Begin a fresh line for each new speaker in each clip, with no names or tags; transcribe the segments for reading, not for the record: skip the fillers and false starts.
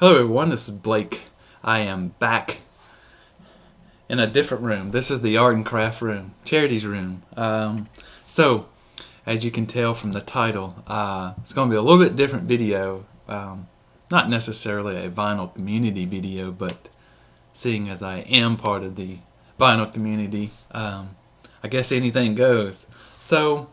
Hello everyone, this is Blake. I am back in a different room. This is the art and craft room, charities room. So, as you can tell from the title, it's going to be a little bit different video. Not necessarily a vinyl community video, but seeing as I am part of the vinyl community, I guess anything goes. So,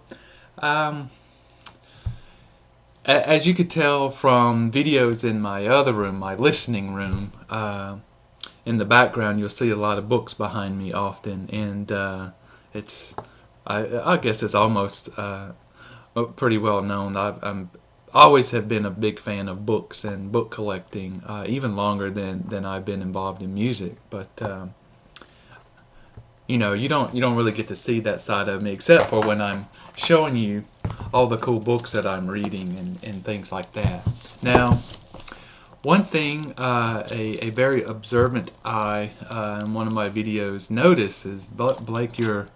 as you could tell from videos in my other room, my listening room, in the background you'll see a lot of books behind me often, and I guess it's almost pretty well known. I'm always have been a big fan of books and book collecting, even longer than I've been involved in music. But you don't really get to see that side of me except for when I'm showing you all the cool books that I'm reading and things like that. Now, one thing a very observant eye in one of my videos noticed is, Blake, your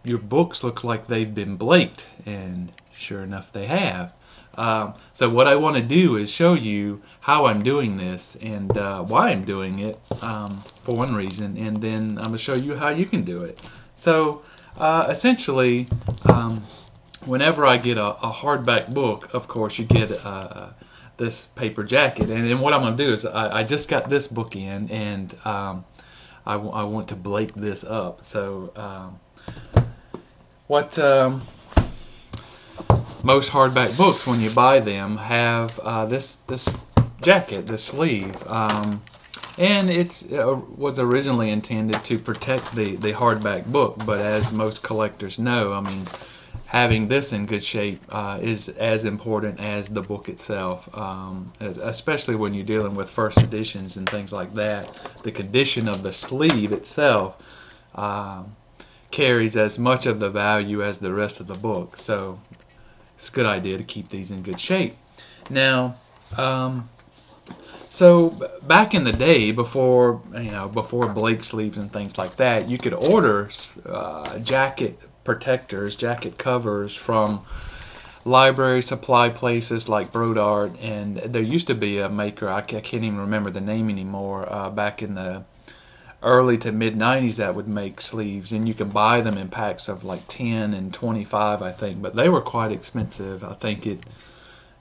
books look like they've been blaked, and sure enough they have. So what I want to do is show you how I'm doing this and why I'm doing it, for one reason, and then I'm going to show you how you can do it. So essentially, whenever I get a hardback book, of course you get this paper jacket, and what I'm going to do is I just got this book in, and I want to blake this up. So what most hardback books, when you buy them, have this jacket, this sleeve, and it was originally intended to protect the hardback book. But as most collectors know, I mean, having this in good shape is as important as the book itself, especially when you're dealing with first editions and things like that. The condition of the sleeve itself carries as much of the value as the rest of the book. So it's a good idea to keep these in good shape. Now, so back in the day, before Blake sleeves and things like that, you could order jacket protectors, jacket covers from library supply places like Brodart, and there used to be a maker, I can't even remember the name anymore, back in the early to mid 90s, that would make sleeves, and you could buy them in packs of like 10 and 25, I think, but they were quite expensive. I think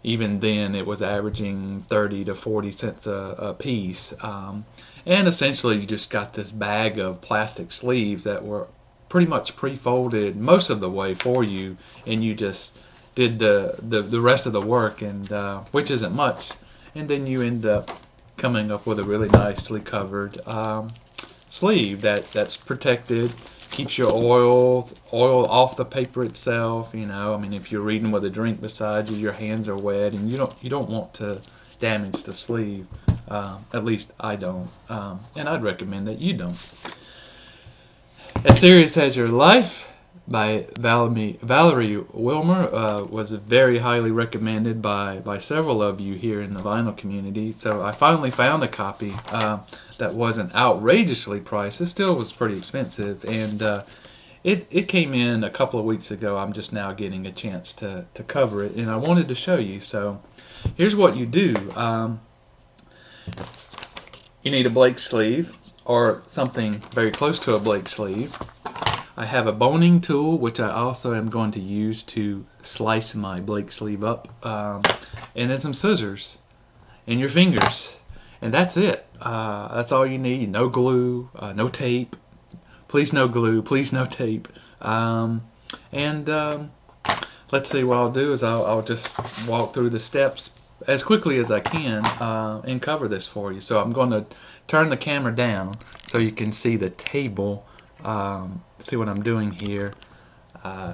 even then it was averaging 30 to 40 cents a piece, and essentially you just got this bag of plastic sleeves that were pretty much pre-folded most of the way for you, and you just did the rest of the work, and which isn't much, and then you end up coming up with a really nicely covered sleeve that's protected, keeps your oil off the paper itself. I mean, if you're reading with a drink beside you, your hands are wet, and you don't want to damage the sleeve. At least I don't, and I'd recommend that you don't. As Serious as Your Life by Valerie Wilmer was very highly recommended by several of you here in the vinyl community. So I finally found a copy that wasn't outrageously priced. It still was pretty expensive, and it came in a couple of weeks ago. I'm just now getting a chance to cover it, and I wanted to show you. So here's what you do. You need a Blake sleeve, or something very close to a Blake sleeve. I have a boning tool, which I also am going to use to slice my Blake sleeve up, and then some scissors and your fingers, and that's it. That's all you need. No glue, no tape. Please no glue, please no tape. And let's see, what I'll do is I'll just walk through the steps as quickly as I can and cover this for you. So I'm going to turn the camera down so you can see the table, see what I'm doing here.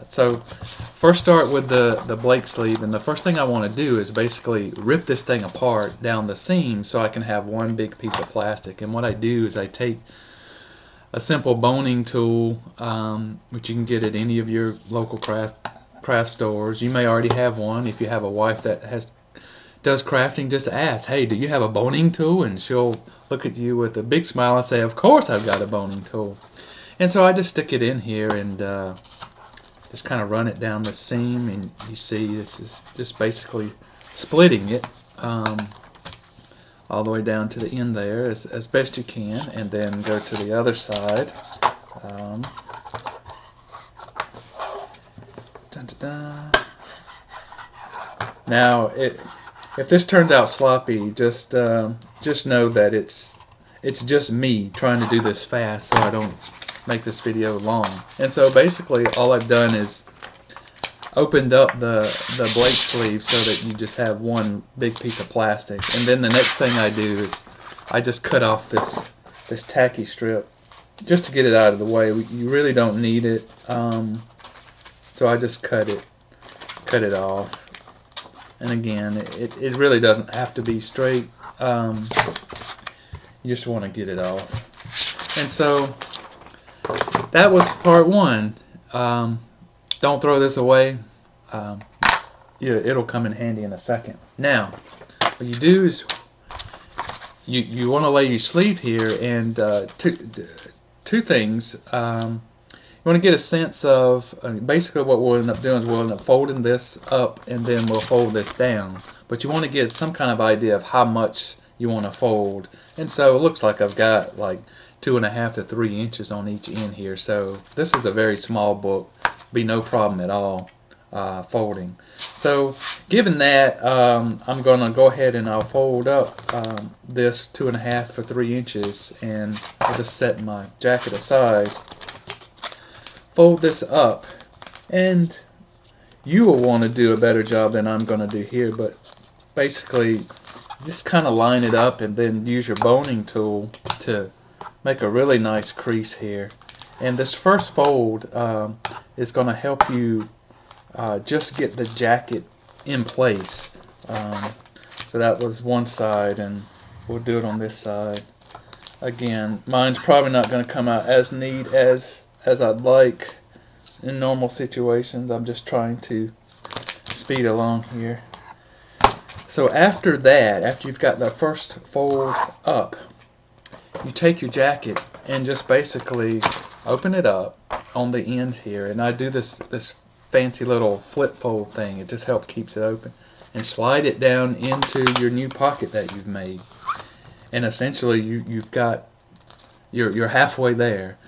So first start with the Blake sleeve, and the first thing I want to do is basically rip this thing apart down the seam so I can have one big piece of plastic. And what I do is I take a simple boning tool, which you can get at any of your local craft stores. You may already have one. If you have a wife that does crafting, just ask, hey, do you have a boning tool? And she'll look at you with a big smile and say, of course I've got a boning tool. And so I just stick it in here and just kind of run it down the seam, and you see this is just basically splitting it. all the way down to the end there as best you can, and then go to the other side. Um, dun, dun, dun. Now, if this turns out sloppy, just know that it's just me trying to do this fast, so I don't make this video long. And so basically, all I've done is opened up the blade sleeve so that you just have one big piece of plastic. And then the next thing I do is I just cut off this tacky strip just to get it out of the way. You really don't need it, so I just cut it off. And again, it really doesn't have to be straight. You just want to get it off. And so that was part one. Don't throw this away. It'll come in handy in a second. Now, what you do is you want to lay your sleeve here, and two things. You want to get a sense of, basically what we'll end up doing is we'll end up folding this up and then we'll fold this down. But you want to get some kind of idea of how much you want to fold. And so it looks like I've got like 2.5 to 3 inches on each end here. So this is a very small book. Be no problem at all folding. So given that, I'm going to go ahead and I'll fold up this 2.5 to 3 inches, and I'll just set my jacket aside. Fold this up, and you will want to do a better job than I'm going to do here, but basically just kind of line it up and then use your boning tool to make a really nice crease here. And this first fold is going to help you just get the jacket in place. So that was one side, and we'll do it on this side. Again, mine's probably not going to come out as neat as I'd like in normal situations. I'm just trying to speed along here. So after that, after you've got the first fold up, you take your jacket and just basically open it up on the ends here. And I do this fancy little flip fold thing. It just helps keeps it open. And slide it down into your new pocket that you've made. And essentially you've got, you're halfway there.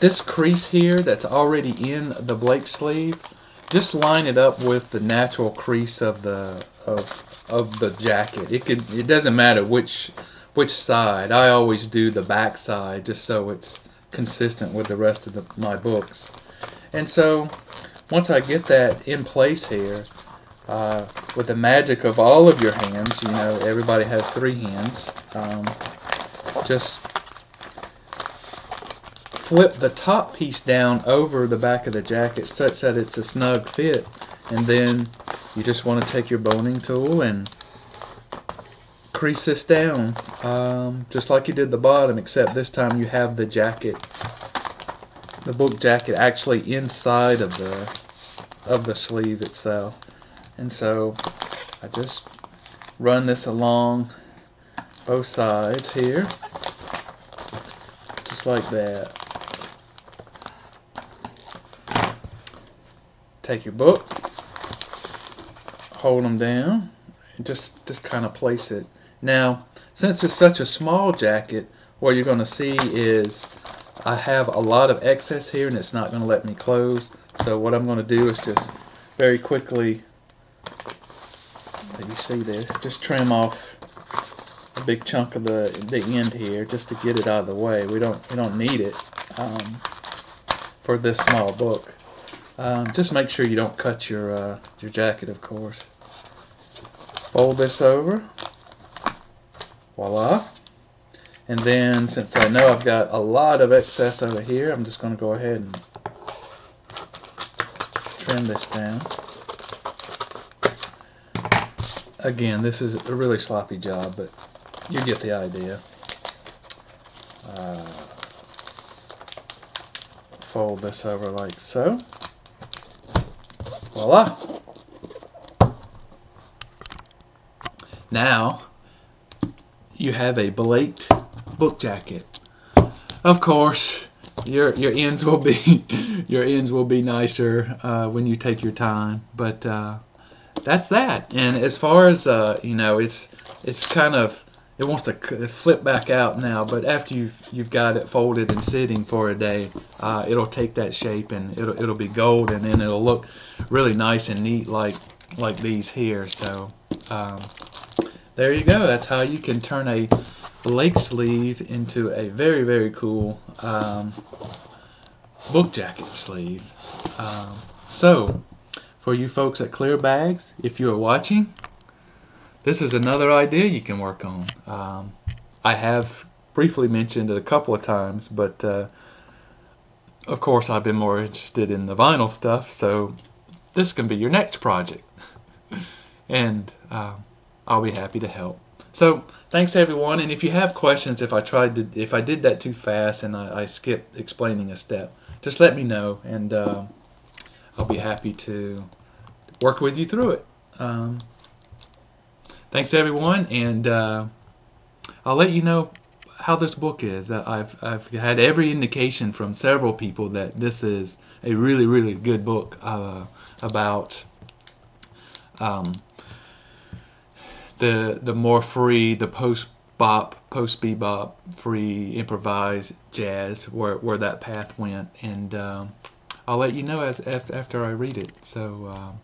This crease here that's already in the Blake sleeve, just line it up with the natural crease of the jacket. It doesn't matter which side. I always do the back side just so it's consistent with the rest of my books. And so once I get that in place here, with the magic of all of your hands, everybody has 3 hands, just flip the top piece down over the back of the jacket such that it's a snug fit, and then you just want to take your boning tool and crease this down, just like you did the bottom, except this time you have the jacket, the book jacket, actually inside of the sleeve itself. And so I just run this along both sides here, just like that. Take your book, hold them down, and just kind of place it. Now, since it's such a small jacket, what you're going to see is I have a lot of excess here, and it's not going to let me close. So what I'm going to do is just very quickly, let you see this, just trim off a big chunk of the end here just to get it out of the way. We don't need it for this small book. Just make sure you don't cut your jacket, of course. Fold this over. Voila. And then, since I know I've got a lot of excess over here, I'm just going to go ahead and trim this down. Again, this is a really sloppy job, but you get the idea. Fold this over like so. Voila. Now you have a Blaked book jacket. Of course, your ends will be nicer when you take your time, but that's that. And as far as it's it's kind of, it wants to flip back out now, but after you've got it folded and sitting for a day, it'll take that shape, and it'll be gold, and then it'll look really nice and neat like these here. So there you go. That's how you can turn a Blake sleeve into a very, very cool book jacket sleeve. So for you folks at Clear Bags, if you are watching, this is another idea you can work on. I have briefly mentioned it a couple of times, but of course I've been more interested in the vinyl stuff, so this can be your next project. And I'll be happy to help. So thanks everyone, and if you have questions, if I did that too fast and I skipped explaining a step, just let me know, and I'll be happy to work with you through it. Thanks everyone, and I'll let you know how this book is. I've had every indication from several people that this is a really, really good book about the more free, the post-bop, post-bebop, free improvised jazz, where that path went, and I'll let you know after I read it. So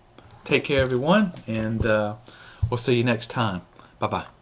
take care everyone, and we'll see you next time. Bye-bye.